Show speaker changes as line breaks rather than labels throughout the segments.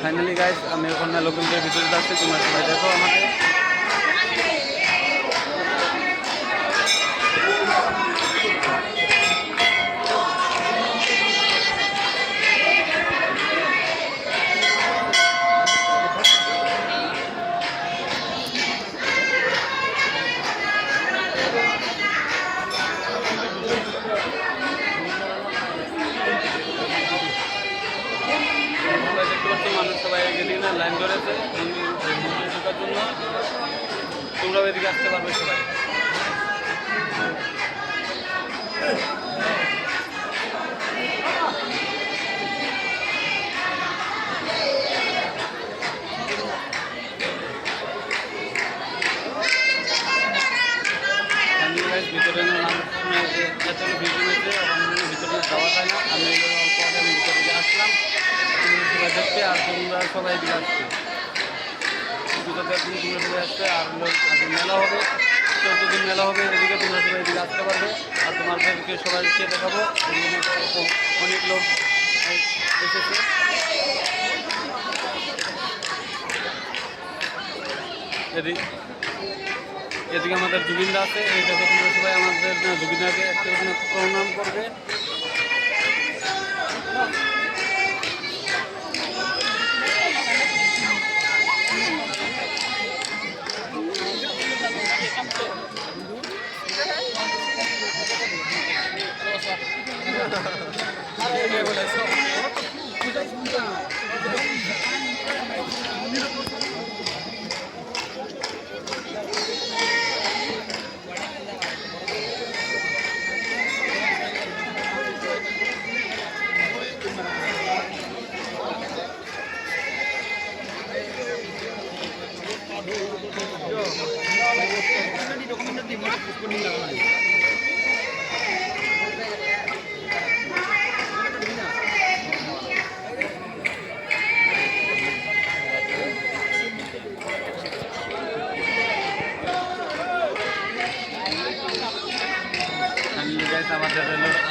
Finally guys আমি ওখানে লোকেলদের ভিতরে যাচ্ছি, তোমরা সবাই দেখো আমাকে। মানুষ সবাই এগিয়ে না লাইন ধরেছে মন্দিরে ঢোকার জন্য। তোমরাও এদিকে আসতে পারবে সবাই। ভিতরে এত ভিডিও হয়েছে ভিতরে যাওয়া যায় না। আমি অল্প আগে আমি ভিতরে আসলাম সবাই দেখতে, আর তোমরা সবাই এদিকে আসছে পুজোতে তোমরা সবাই আসবে। আর মেলা হবে, 14 দিন মেলা হবে, এদিকে তোমরা সবাই এদিকে আসতে পারবে। আর তোমাদেরকে সবাইকে দেখাবো, অনেক লোক এসেছে। এদিকে আমাদের জুবিনদা আছে, এই দেখো তোমরা সবাই আমাদের জুবিনদাকে একটা প্রণাম করবে।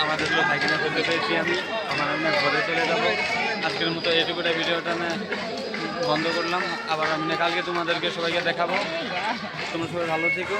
আমাদের সাইকেলে চলে পেয়েছি আমি ঘরে চলে যাবো। আজকের মতো এইটুকুটা ভিডিওটা বন্ধ করলাম। আবার আমি কালকে তোমাদেরকে সবাইকে দেখাবো। তোমরা সবাই ভালো থেকো।